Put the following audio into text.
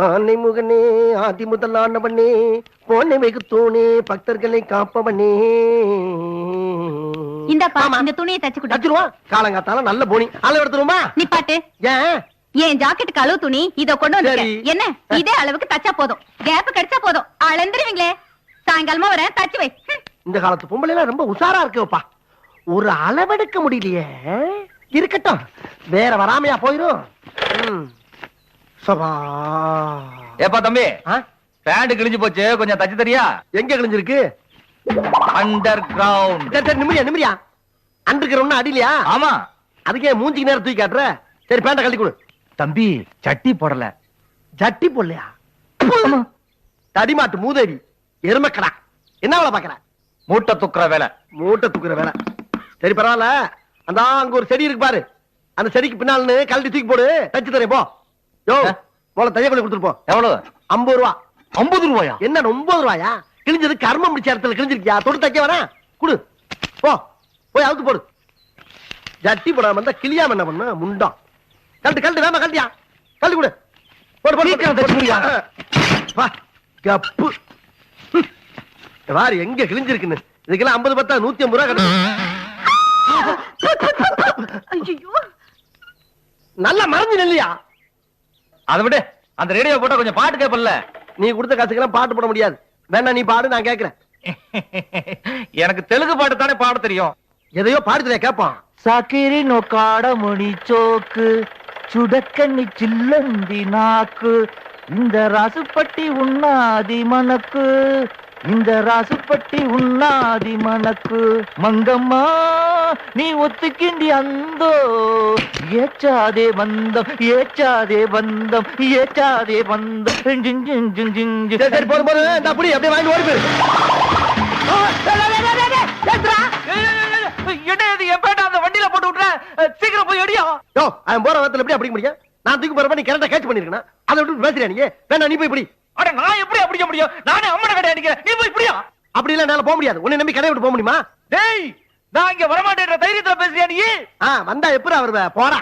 ஆனை முகனே ஆதி முதல் ஆனவனே போனை வெகுத்தோனே பக்தர்களை காப்பவனே. இந்தப்பா இந்த துணியை தச்சு கொடு. தச்சுருவா காலங்காத்தால நல்ல போனி அளவு எடுத்துருமா. நீ பாட்டு ஏன் என் ஜாக்கெட் அளவு துணி இத கொண்டு வந்து சரி. என்ன இதே அளவுக்கு தச்சா போதும். கேப் கிடைச்சா போதும். அளந்துருவீங்களே. சாயங்காலமா வரேன் தச்சு வை. இந்த காலத்து பொம்பளை எல்லாம் ரொம்ப உஷாரா இருக்குப்பா. ஒரு அளவெடுக்க முடியலையே. இருக்கட்டும் வேற வராமையா போயிரும். சபா. ஏப்பா தம்பி பேண்ட் கிழிஞ்சு போச்சு, கொஞ்சம் தச்சு தரியா? எங்க கிழிஞ்சிருக்கு? Under ground. நிம்மதியா நிம்மதியா அண்டர் கிரவுண்ட் அடிலையா? ஆமா. அதுக்கே மூஞ்சிக்கு நேரம் தூக்கி காட்டுற. சரி பேண்ட கழட்டி கொடு. தம்பி சட்டி போடல. ஜட்டி போடலையா? தடிமாட்டு மூதேவி எருமக்கடா. என்ன வேலை பாக்குற? மூட்டை தூக்குற வேலை. மூட்டை தூக்குற வேலை. சரி பரவாயில்ல. அந்த அங்க ஒரு செடி இருக்கு பாரு, அந்த செடிக்கு பின்னால்னு கழட்டி தூக்கி போடு. தச்சு தரேன் போ. யோ போல தைய பண்ணி கொடுத்துட்டு போ. எவ்வளவு? 50 ரூபா. 50 ரூபாயா? என்ன 9 ரூபாயா? கிழிஞ்சது கர்மம் முடிச்ச இடத்துல கிழிஞ்சிருக்கியா? தொட்டு தைக்க வேணா குடு. போ போய் அவுத்து போடு. ஜட்டி போடாம இருந்தா கிளியாம என்ன பண்ண முண்டம். கழட்டு கழட்டு வேமா கழட்டியா கழட்டி கொடு. போடு போடு சீக்கிரம் தச்சு முடியா? வா கப்பு. வாரு எங்க கிழிஞ்சிருக்குன்னு. இதுக்கெல்லாம் 50 பத்தா 150 ரூபா கிடைக்கும். நல்லா மறைஞ்சு நெல்லியா. அதை விடு, அந்த ரேடியோ போட்டா கொஞ்சம் பாட்டு கேப்பல்ல. நீ கொடுத்த காசுக்கெல்லாம் பாட்டு போட முடியாது. வேணா நீ பாடு, நான் கேட்கிறேன். எனக்கு தெலுங்கு பாட்டு தானே பாட தெரியும். எதையோ பாடுதலையா கேட்பான். సాకిరి నొకాడముడి చోకు చుడక్కని చిల్లంది నాకు இந்த ராசுப்பட்டி உண்ணாதி மனக்கு இந்த ராசுப்பட்டி உண்ணாதி மனக்கு மங்கம்மா நீ ஒத்துக்கிண்டி அந்தோ ஏச்சாதே பந்தம் ஏச்சாதே பந்தம் ஏச்சாதே பந்தம். சரி போது போது இந்த அப்படி அப்படியே வாங்கி ஓடி போயிரு. என்ன இது என் பேட்டை அந்த வண்டியில போட்டு விட்டுறேன். சீக்கிரம் போய் அடியா. யோ அவன் போற வாரத்துல எப்படி அப்படி முடியும்? நான் தூக்கி போறப்ப நீ கரெக்டா கேட்ச் பண்ணிருக்கணும். அதை விட்டு பேசுறியா நீ? வேணா நீ போய் இப்படி. அட நான் எப்படி அடிக்க முடியும்? நானே அம்மனை கடை அடிக்கிறேன். நீ போய் இப்படியா? அப்படி எல்லாம் என்னால போக முடியாது. உன்னை நம்பி கடை விட்டு போக முடியுமா? டேய் நான் இங்க வரமாட்டேன்ற தைரியத்துல பேசுறியா நீ? வந்தா எப்படி வருவ? போடா.